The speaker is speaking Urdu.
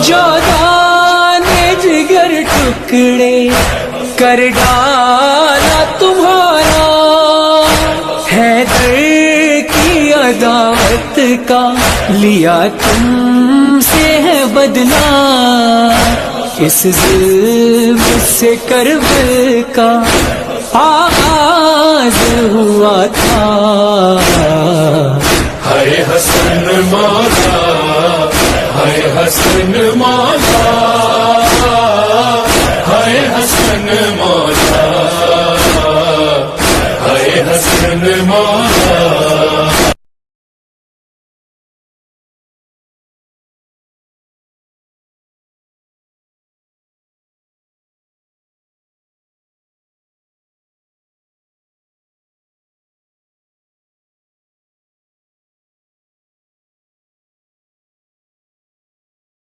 جودان جگر ٹکڑے کر ڈالا تمہارا، حیدر کی عداوت کا لیا تم سے ہے بدلہ، اس ظلم سے کربلا کا آغاز ہوا تھا۔ ہائے حسن مولا، ہائے حسن مولا، ہائے حسن مولا۔